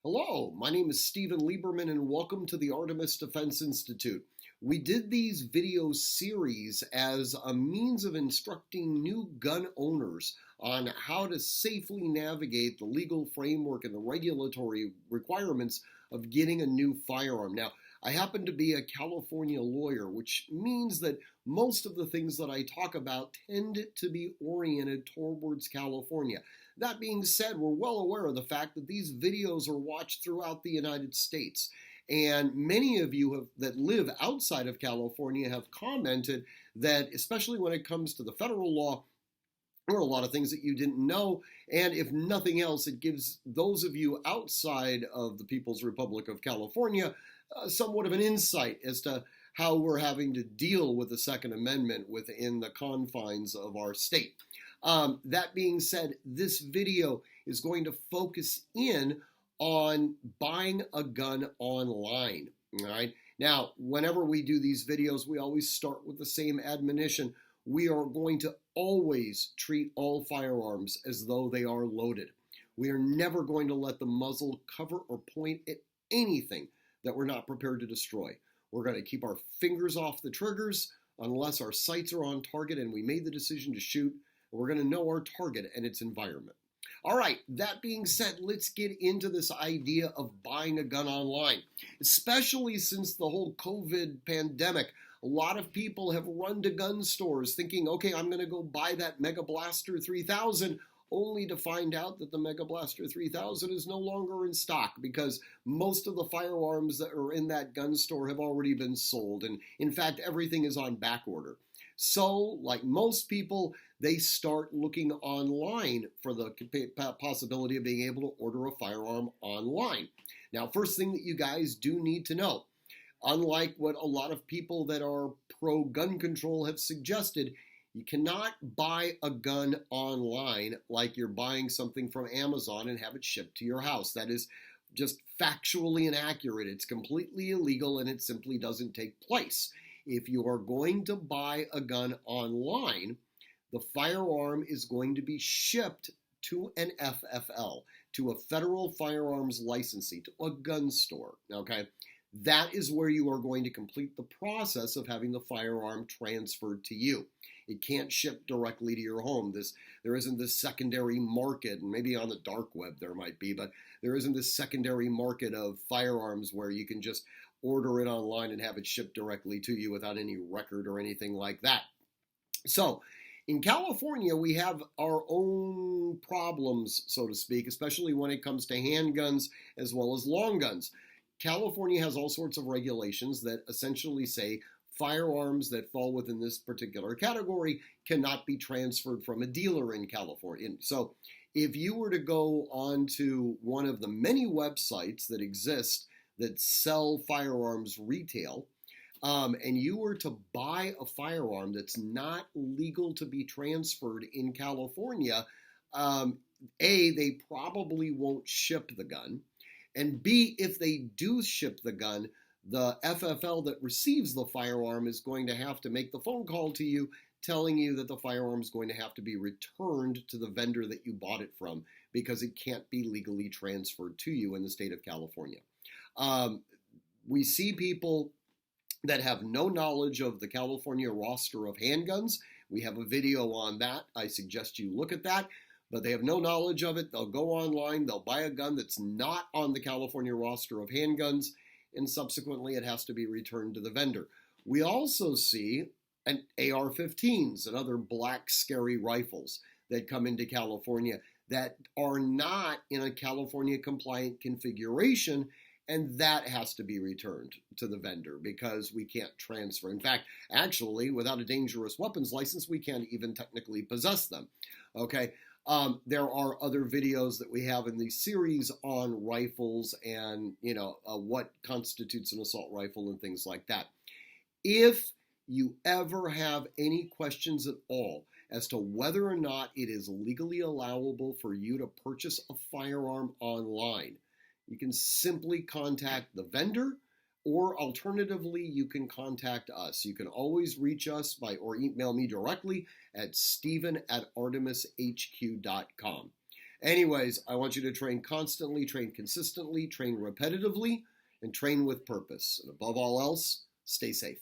Hello, my name is Stephen Lieberman and welcome to the Artemis Defense Institute. We did these video series as a means of instructing new gun owners on how to safely navigate the legal framework and the regulatory requirements of getting a new firearm. Now, I happen to be a California lawyer, which means that most of the things that I talk about tend to be oriented towards California. That being said, we're well aware of the fact that these videos are watched throughout the United States. And many of you that live outside of California have commented that, especially when it comes to the federal law, there are a lot of things that you didn't know. And if nothing else, it gives those of you outside of the People's Republic of California somewhat of an insight as to how we're having to deal with the Second Amendment within the confines of our state. That being said, this video is going to focus in on buying a gun online. All right. Now, whenever we do these videos, we always start with the same admonition. We are going to always treat all firearms as though they are loaded. We are never going to let the muzzle cover or point at anything that we're not prepared to destroy. We're going to keep our fingers off the triggers unless our sights are on target and we made the decision to shoot. We're going to know our target and its environment. All right, that being said, let's get into this idea of buying a gun online, especially since the whole COVID pandemic. A lot of people have run to gun stores thinking, okay, I'm going to go buy that Mega Blaster 3000, only to find out that the Mega Blaster 3000 is no longer in stock because most of the firearms that are in that gun store have already been sold. And in fact, everything is on back order. So, like most people, they start looking online for the possibility of being able to order a firearm online. Now, first thing that you guys do need to know, unlike what a lot of people that are pro-gun control have suggested, you cannot buy a gun online like you're buying something from Amazon and have it shipped to your house. That is just factually inaccurate. It's completely illegal and it simply doesn't take place. If you are going to buy a gun online, the firearm is going to be shipped to an FFL, to a federal firearms licensee, to a gun store, okay? That is where you are going to complete the process of having the firearm transferred to you. It can't ship directly to your home. There isn't this secondary market, and maybe on the dark web there might be, but there isn't this secondary market of firearms where you can just order it online and have it shipped directly to you without any record or anything like that. So, in California, we have our own problems, so to speak, especially when it comes to handguns as well as long guns. California has all sorts of regulations that essentially say firearms that fall within this particular category cannot be transferred from a dealer in California. So if you were to go onto one of the many websites that exist that sell firearms retail, and you were to buy a firearm that's not legal to be transferred in California, they probably won't ship the gun. And B, if they do ship the gun, the FFL that receives the firearm is going to have to make the phone call to you telling you that the firearm is going to have to be returned to the vendor that you bought it from because it can't be legally transferred to you in the state of California. We see people that have no knowledge of the California roster of handguns. We have a video on that. I suggest you look at that. But they have no knowledge of it. They'll go online, they'll buy a gun that's not on the California roster of handguns, and subsequently it has to be returned to the vendor. We also see an AR-15s and other black scary rifles that come into California that are not in a California compliant configuration, and that has to be returned to the vendor because we can't transfer. In fact, actually, without a dangerous weapons license, we can't even technically possess them. Okay. There are other videos that we have in the series on rifles and, what constitutes an assault rifle and things like that. If you ever have any questions at all as to whether or not it is legally allowable for you to purchase a firearm online, you can simply contact the vendor, or alternatively, you can contact us. You can always reach us or email me directly at stephen@artemishq.com. Anyways, I want you to train constantly, train consistently, train repetitively, and train with purpose. And above all else, stay safe.